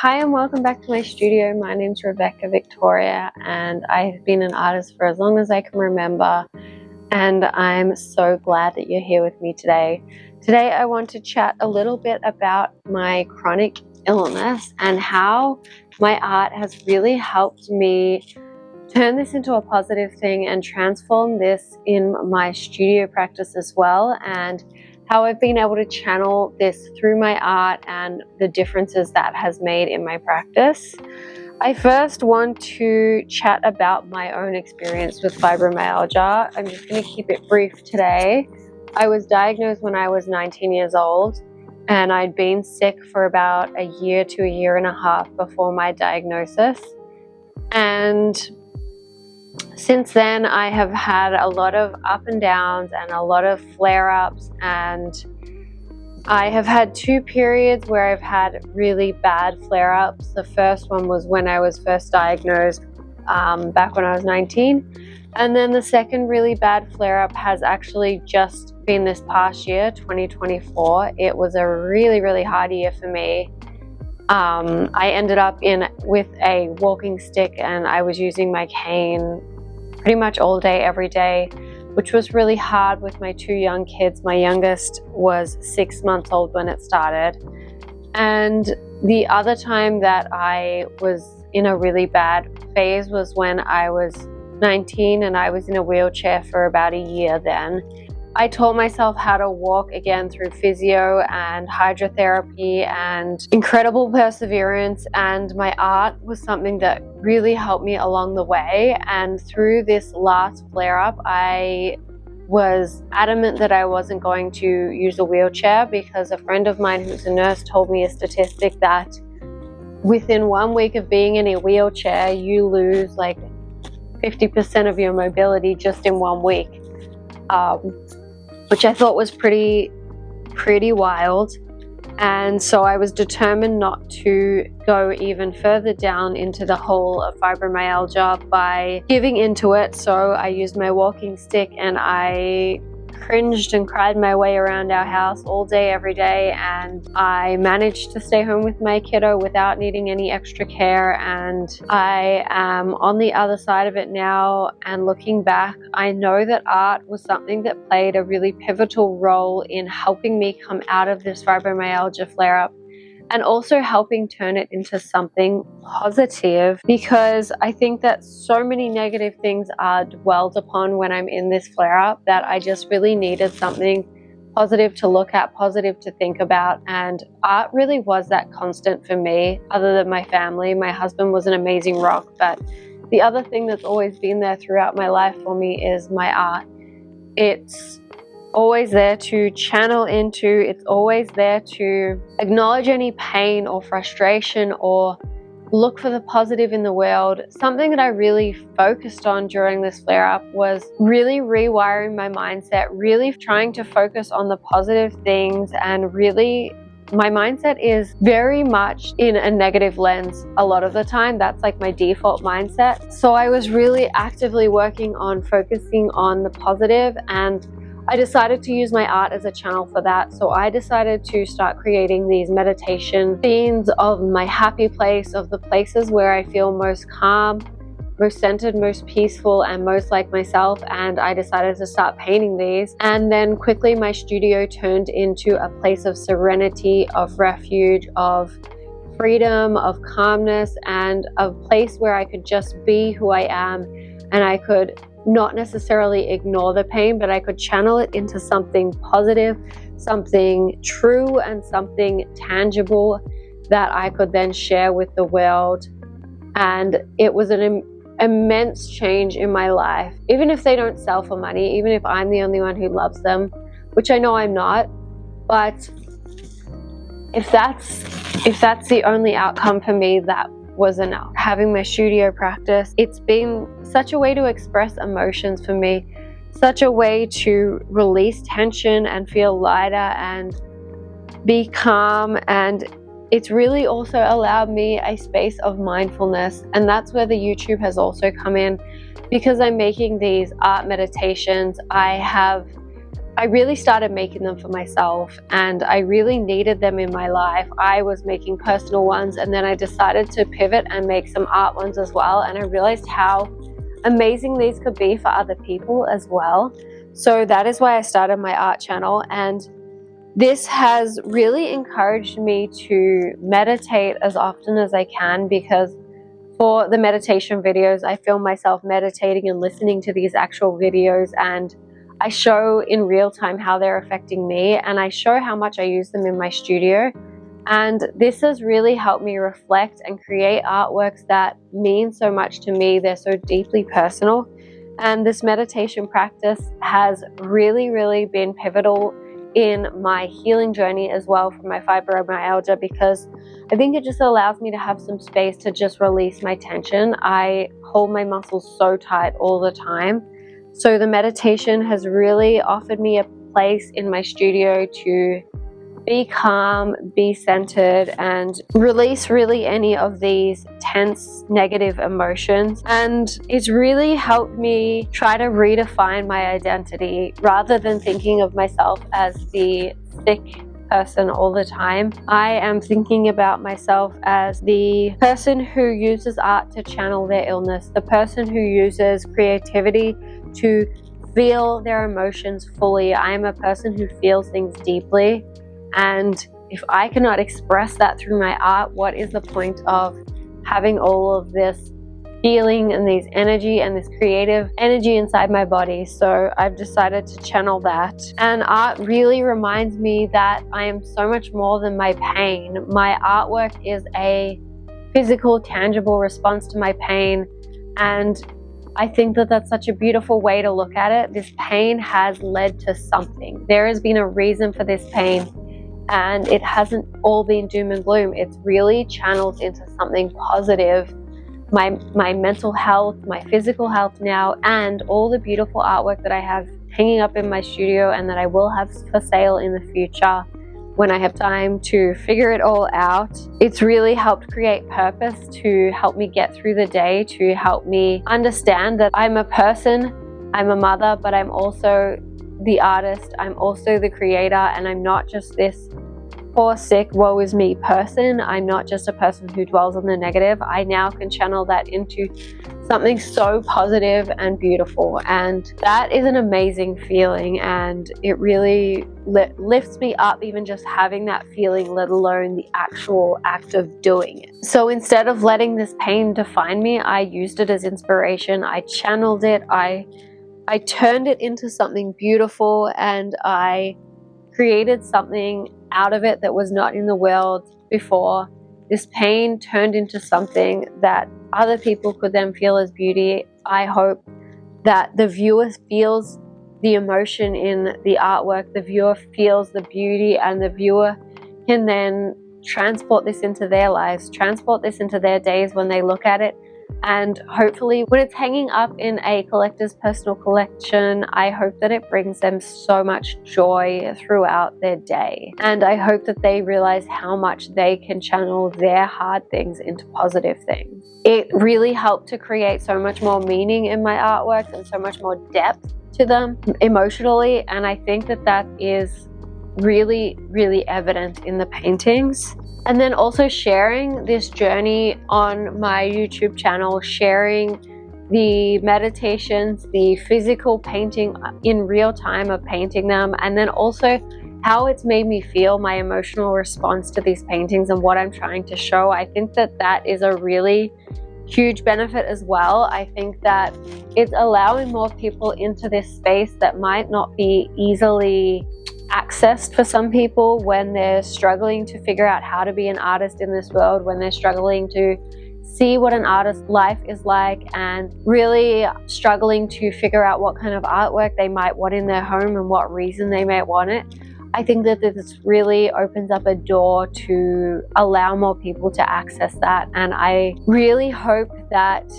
Hi and welcome back to my studio. My name's Rebecca Victoria and I've been an artist for as long as I can remember, and I'm so glad that you're here with me today. Today I want to chat a little bit about my chronic illness and how my art has really helped me turn this into a positive thing and transform this in my studio practice as well, and how I've been able to channel this through my art and the differences that has made in my practice. I first want to chat about my own experience with fibromyalgia. I'm just going to keep it brief today. I was diagnosed when I was 19 years old, and I'd been sick for about a year to a year and a half before my diagnosis. And since then, I have had a lot of up and downs and a lot of flare-ups, and I have had two periods where I've had really bad flare-ups. The first one was when I was first diagnosed back when I was 19, and then the second really bad flare-up has actually just been this past year, 2024. It was a really hard year for me. I ended up with a walking stick, and I was using my cane pretty much all day, every day, which was really hard with my two young kids. My youngest was 6 months old when it started. And the other time that I was in a really bad phase was when I was 19 and I was in a wheelchair for about a year then. I taught myself how to walk again through physio and hydrotherapy and incredible perseverance, and my art was something that really helped me along the way. And through this last flare-up, I was adamant that I wasn't going to use a wheelchair, because a friend of mine who's a nurse told me a statistic that within 1 week of being in a wheelchair, you lose like 50% of your mobility just in 1 week. Which I thought was pretty wild. And so I was determined not to go even further down into the hole of fibromyalgia by giving into it. So I used my walking stick and I cringed and cried my way around our house all day, every day, and I managed to stay home with my kiddo without needing any extra care. And I am on the other side of it now, and looking back, I know that art was something that played a really pivotal role in helping me come out of this fibromyalgia flare-up, and also helping turn it into something positive, because I think that so many negative things are dwelled upon when I'm in this flare-up that I just really needed something positive to look at, positive to think about. And art really was that constant for me, other than my family. My husband was an amazing rock, but the other thing that's always been there throughout my life for me is my art. It's always there to channel into, it's always there to acknowledge any pain or frustration or look for the positive in the world. Something that I really focused on during this flare-up was really rewiring my mindset, really trying to focus on the positive things, and really my mindset is very much in a negative lens a lot of the time. That's like my default mindset. So I was really actively working on focusing on the positive, and I decided to use my art as a channel for that. So I decided to start creating these meditation scenes of my happy place, of the places where I feel most calm, most centered, most peaceful, and most like myself. And I decided to start painting these. And then quickly my studio turned into a place of serenity, of refuge, of freedom, of calmness, and a place where I could just be who I am, and I could not necessarily ignore the pain, but I could channel it into something positive, something true, and something tangible that I could then share with the world. And it was an immense change in my life. Even if they don't sell for money, even if I'm the only one who loves them, which I know I'm not, but if that's the only outcome for me, that was enough. Having my studio practice, it's been such a way to express emotions for me, such a way to release tension and feel lighter and be calm. And it's really also allowed me a space of mindfulness, and that's where the YouTube has also come in, because I'm making these art meditations. I have I really started making them for myself, and I really needed them in my life. I was making personal ones, and then I decided to pivot and make some art ones as well, and I realized how amazing these could be for other people as well. So that is why I started my art channel, and this has really encouraged me to meditate as often as I can, because for the meditation videos, I film myself meditating and listening to these actual videos, and I show in real time how they're affecting me, and I show how much I use them in my studio. And this has really helped me reflect and create artworks that mean so much to me. They're so deeply personal. And this meditation practice has really, really been pivotal in my healing journey as well for my fibromyalgia, because I think it just allows me to have some space to just release my tension. I hold my muscles so tight all the time. So the meditation has really offered me a place in my studio to be calm, be centered, and release really any of these tense, negative emotions. And it's really helped me try to redefine my identity rather than thinking of myself as the sick person all the time. I am thinking about myself as the person who uses art to channel their illness, the person who uses creativity to feel their emotions fully. I am a person who feels things deeply, and if I cannot express that through my art, what is the point of having all of this feeling and these energy and this creative energy inside my body? So I've decided to channel that, and art really reminds me that I am so much more than my pain. My artwork is a physical, tangible response to my pain, and I think that that's such a beautiful way to look at it. This pain has led to something. There has been a reason for this pain, and it hasn't all been doom and gloom. It's really channeled into something positive. My mental health, my physical health now, and all the beautiful artwork that I have hanging up in my studio and that I will have for sale in the future when I have time to figure it all out. It's really helped create purpose to help me get through the day, to help me understand that I'm a person, I'm a mother, but I'm also the artist, I'm also the creator, and I'm not just this poor, sick, woe is me person. I'm not just a person who dwells on the negative. I now can channel that into something so positive and beautiful, and that is an amazing feeling, and it really lifts me up even just having that feeling, let alone the actual act of doing it. So instead of letting this pain define me, I used it as inspiration. I channeled it, I turned it into something beautiful, and I created something out of it that was not in the world before. This pain turned into something that other people could then feel as beauty. I hope that the viewer feels the emotion in the artwork, the viewer feels the beauty, and the viewer can then transport this into their lives, transport this into their days when they look at it. And hopefully when it's hanging up in a collector's personal collection, I hope that it brings them so much joy throughout their day. And I hope that they realize how much they can channel their hard things into positive things. It really helped to create so much more meaning in my artworks and so much more depth to them emotionally. And I think that that is really, really evident in the paintings. And then also sharing this journey on my YouTube channel, sharing the meditations, the physical painting in real time of painting them, and then also how it's made me feel, my emotional response to these paintings and what I'm trying to show. I think that that is a really huge benefit as well. I think that it's allowing more people into this space that might not be easily accessed for some people when they're struggling to figure out how to be an artist in this world, when they're struggling to see what an artist's life is like, and really struggling to figure out what kind of artwork they might want in their home and what reason they might want it. I think that this really opens up a door to allow more people to access that, and I really hope that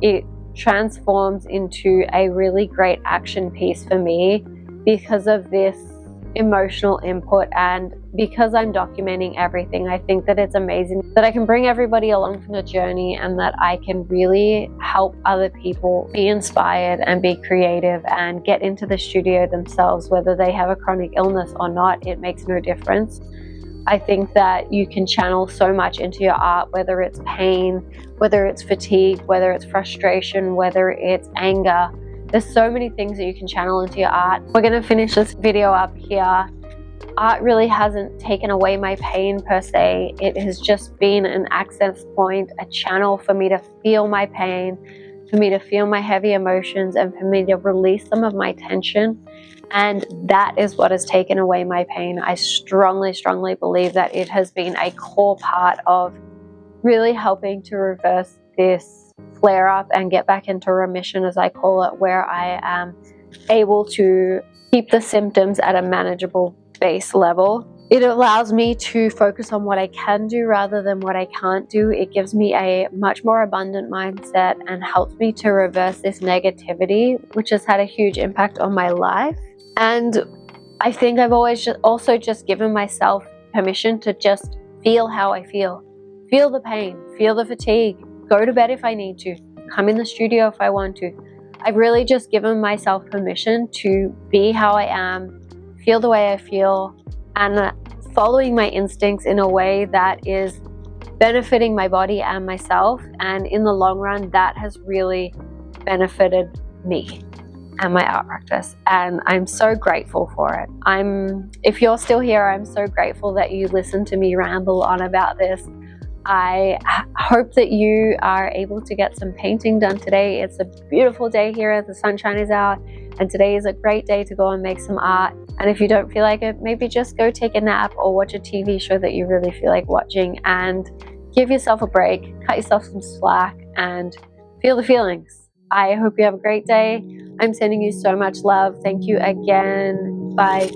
it transforms into a really great action piece for me because of this emotional input, and because I'm documenting everything, I think that it's amazing that I can bring everybody along for the journey and that I can really help other people be inspired and be creative and get into the studio themselves, whether they have a chronic illness or not. It makes no difference. I think that you can channel so much into your art, whether it's pain, whether it's fatigue, whether it's frustration, whether it's anger. There's so many things that you can channel into your art. We're going to finish this video up here. Art really hasn't taken away my pain per se. It has just been an access point, a channel for me to feel my pain, for me to feel my heavy emotions, and for me to release some of my tension. And that is what has taken away my pain. I strongly, strongly believe that it has been a core part of really helping to reverse this flare up and get back into remission, as I call it, where I am able to keep the symptoms at a manageable base level. It allows me to focus on what I can do rather than what I can't do. It gives me a much more abundant mindset and helps me to reverse this negativity, which has had a huge impact on my life. And I think I've always also just given myself permission to just feel how I feel. Feel the pain, feel the fatigue, go to bed if I need to, come in the studio if I want to. I've really just given myself permission to be how I am, feel the way I feel, and following my instincts in a way that is benefiting my body and myself. And in the long run, that has really benefited me and my art practice, and I'm so grateful for it. If you're still here, I'm so grateful that you listened to me ramble on about this. I hope that you are able to get some painting done today. It's a beautiful day here, the sunshine is out, and today is a great day to go and make some art. And if you don't feel like it, maybe just go take a nap or watch a TV show that you really feel like watching, and give yourself a break, cut yourself some slack, and feel the feelings. I hope you have a great day. I'm sending you so much love. Thank you again. Bye.